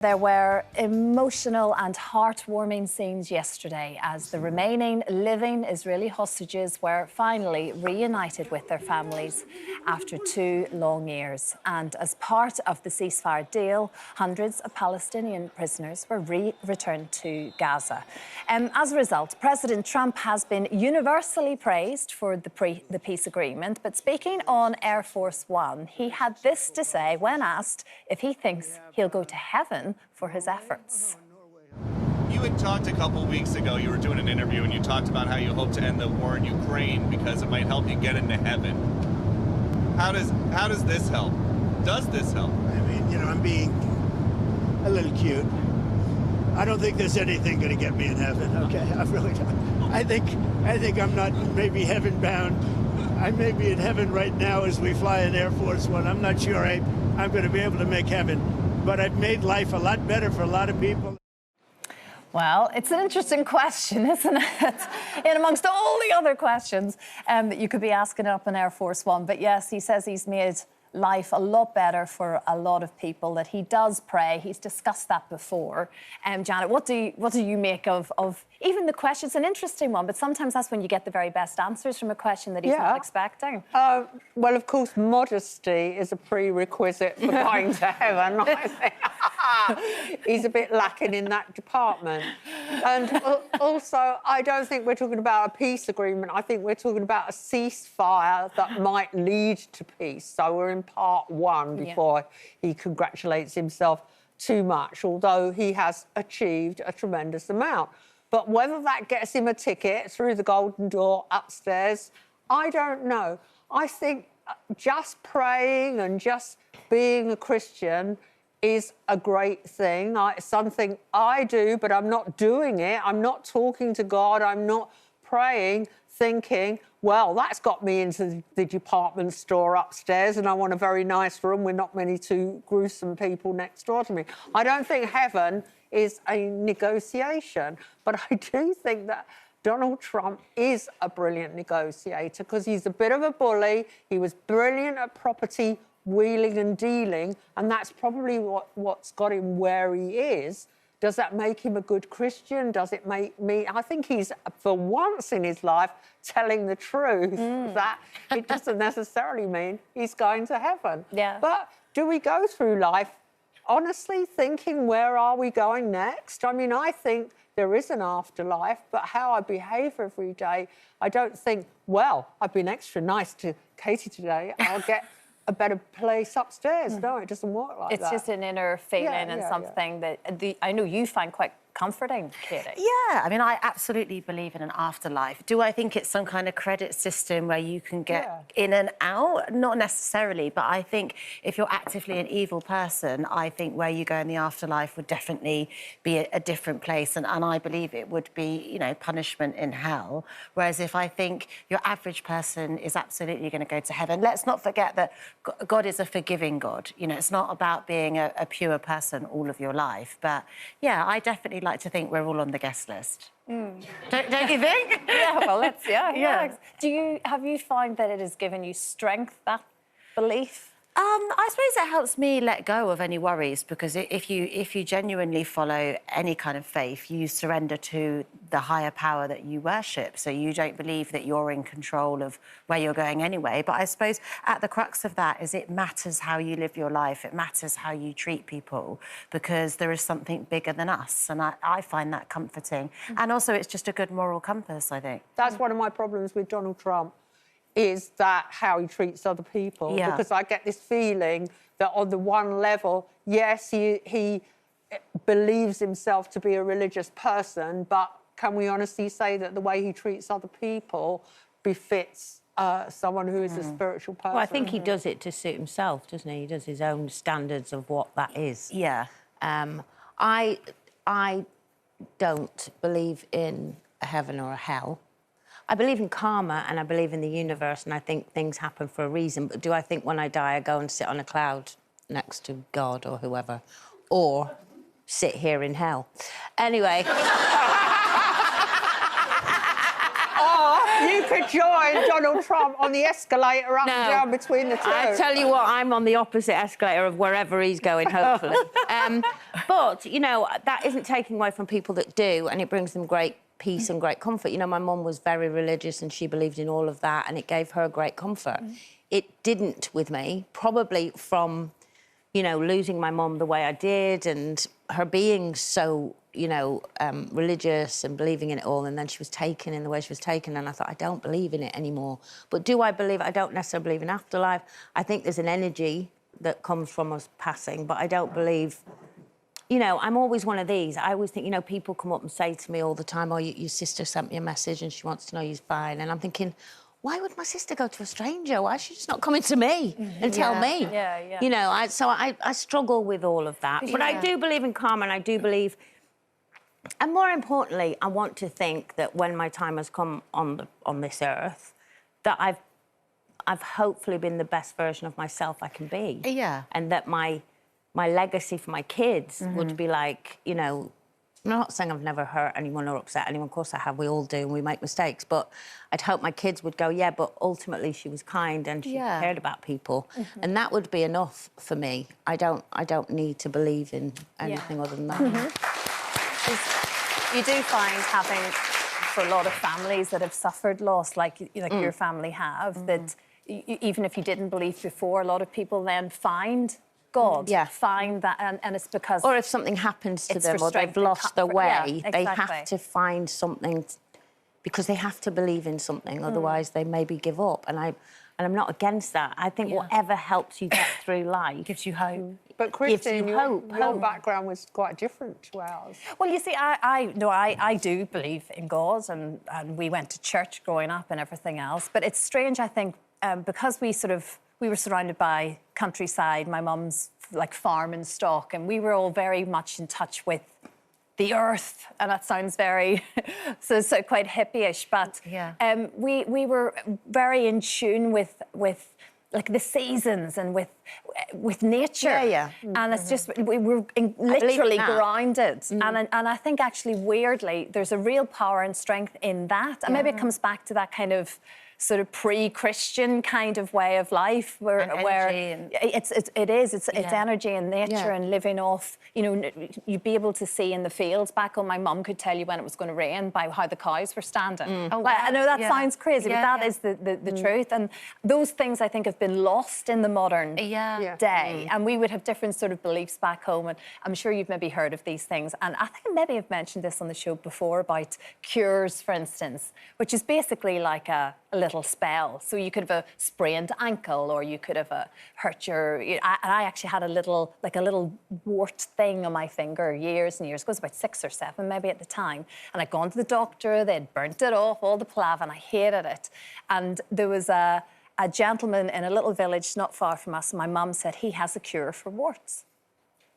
There were emotional and heartwarming scenes yesterday as the remaining living Israeli hostages were finally reunited with their families after 2 long years. And as part of the ceasefire deal, hundreds of Palestinian prisoners were returned to Gaza. As a result, President Trump has been universally praised for the peace agreement. But speaking on Air Force One, he had this to say when asked if he thinks he'll go to heaven for his efforts. You had talked a couple weeks ago, you were doing an interview, and you talked about how you hope to end the war in Ukraine because it might help you get into heaven. How does this help? Does this help? I mean, I'm being a little cute. I don't think there's anything going to get me in heaven, okay? I really don't. I think I'm not maybe heaven bound. I may be in heaven right now as we fly in Air Force One. I'm not sure I'm going to be able to make heaven. But I've made life a lot better for a lot of people. Well, it's an interesting question, isn't it? In amongst all the other questions that you could be asking up in Air Force One. But yes, he says he's made life a lot better for a lot of people, that he does pray. He's discussed that before. Janet, what do you make of even the question? It's an interesting one, but sometimes that's when you get the very best answers from a question that he's not expecting. Well, of course, modesty is a prerequisite for going to heaven. I think he's a bit lacking in that department. And also, I don't think we're talking about a peace agreement. I think we're talking about a ceasefire that might lead to peace. So we're in part one before he congratulates himself too much, although he has achieved a tremendous amount. But whether that gets him a ticket through the golden door upstairs, I don't know. I think just praying and just being a Christian is a great thing. It's something I do, but I'm not doing it. I'm not talking to God. I'm not praying, thinking, well, that's got me into the department store upstairs and I want a very nice room with not many too gruesome people next door to me. I don't think heaven is a negotiation, but I do think that Donald Trump is a brilliant negotiator because he's a bit of a bully. He was brilliant at property wheeling and dealing, and that's probably what's got him where he is. Does that make him a good Christian? Does it make me... I think he's, for once in his life, telling the truth that it doesn't necessarily mean he's going to heaven. Yeah. But do we go through life honestly thinking, where are we going next? I mean, I think there is an afterlife, but how I behave every day, I don't think, well, I've been extra nice to Katie today, I'll get a better place upstairs. No, it doesn't work like that. It's just an inner feeling and something that I know you find quite comforting, Katie. Yeah, I mean, I absolutely believe in an afterlife. Do I think it's some kind of credit system where you can get in and out? Not necessarily, but I think if you're actively an evil person, I think where you go in the afterlife would definitely be a different place, and I believe it would be, punishment in hell. Whereas if I think your average person is absolutely going to go to heaven, let's not forget that God is a forgiving God. It's not about being a pure person all of your life. But, yeah, I definitely like to think we're all on the guest list. Don't you think? Yeah, well, have you found that it has given you strength, that belief? I suppose it helps me let go of any worries, because if you genuinely follow any kind of faith, you surrender to the higher power that you worship. So you don't believe that you're in control of where you're going anyway. But I suppose at the crux of that is it matters how you live your life. It matters how you treat people, because there is something bigger than us. And I find that comforting. And also it's just a good moral compass, I think. That's one of my problems with Donald Trump, is that how he treats other people. Yeah. Because I get this feeling that on the one level, yes, he believes himself to be a religious person, but can we honestly say that the way he treats other people befits someone who is a spiritual person? Well, I think he does it to suit himself, doesn't he? He does his own standards of what that is. Yeah. I don't believe in a heaven or a hell. I believe in karma and I believe in the universe, and I think things happen for a reason. But do I think when I die I go and sit on a cloud next to God or whoever, or sit here in hell? Anyway. You could join Donald Trump on the escalator up and down between the two. I tell you what, I'm on the opposite escalator of wherever he's going, hopefully. But, you know, that isn't taking away from people that do, and it brings them great peace and great comfort. You know, my mum was very religious and she believed in all of that, and it gave her great comfort. It didn't with me, probably from, you know, losing my mum the way I did and her being so, you know, religious and believing in it all, and then she was taken in the way she was taken, and I thought, I don't believe in it anymore. But do I believe? I don't necessarily believe in afterlife. I think there's an energy that comes from us passing, but I don't believe... You know, I'm always one of these. I always think, you know, people come up and say to me all the time, oh, your sister sent me a message and she wants to know you're fine. And I'm thinking, why would my sister go to a stranger? Why is she just not coming to me and tell me? Yeah. You know, I struggle with all of that. But I do believe in karma, and I do believe... And more importantly, I want to think that when my time has come on this earth, that I've hopefully been the best version of myself I can be. Yeah. And that my legacy for my kids would be like, you know, I'm not saying I've never hurt anyone or upset anyone. Of course I have. We all do, and we make mistakes. But I'd hope my kids would go, yeah, but ultimately she was kind and she cared about people. And that would be enough for me. I don't need to believe in anything other than that. You do find having, for a lot of families that have suffered loss, like your family have, that even if you didn't believe before, a lot of people then find God, find that, and it's because... Or if something happens to them or they've lost their way, they have to find something, because they have to believe in something, otherwise they maybe give up. And I'm not against that. I think whatever helps you get through life... Gives you hope. But Christine, hope. Your background was quite different to ours. Well, you see, I do believe in God, and we went to church growing up and everything else. But it's strange, I think, because we were surrounded by countryside, my mum's like farm and stock, and we were all very much in touch with the earth, and that sounds very so quite hippie-ish, but we were very in tune with like the seasons and with nature. And it's just, we were literally grounded. And I think actually weirdly there's a real power and strength in that, and maybe it comes back to that kind of sort of pre-Christian kind of way of life, where it's energy and nature and living off. You know, you'd be able to see in the fields back home. My mum could tell you when it was going to rain by how the cows were standing. Oh, wow. I know that sounds crazy, but that is the truth. And those things I think have been lost in the modern day. And we would have different sort of beliefs back home. And I'm sure you've maybe heard of these things. And I think maybe I've mentioned this on the show before about cures, for instance, which is basically like a little spell. So you could have a sprained ankle, or you could have hurt your... I actually had a little wart thing on my finger years and years. It was about 6 or 7 maybe at the time. And I'd gone to the doctor, they'd burnt it off, all the plav, and I hated it. And there was a gentleman in a little village not far from us, and my mum said, he has a cure for warts.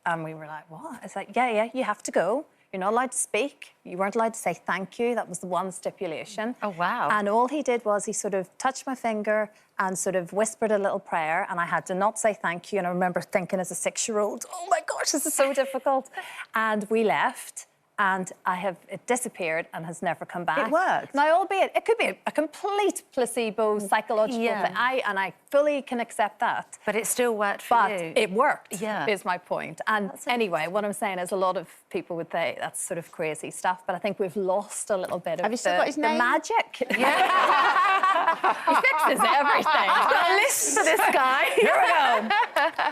And we were like, what? It's like, yeah, you have to go. You're not allowed to speak. You weren't allowed to say thank you. That was the one stipulation. Oh, wow. And all he did was he sort of touched my finger and sort of whispered a little prayer, and I had to not say thank you. And I remember thinking as a 6-year-old, oh my gosh, this is so difficult. And we left, and it disappeared and has never come back. It worked. Now, albeit it could be a complete placebo psychological thing. I fully can accept that. But it still worked for you. But it worked, is my point. And anyway, what I'm saying is a lot of people would say that's sort of crazy stuff, but I think we've lost a little bit of the magic. Yeah. He fixes everything. Got a list for this guy. Here we go.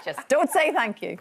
Just don't say thank you.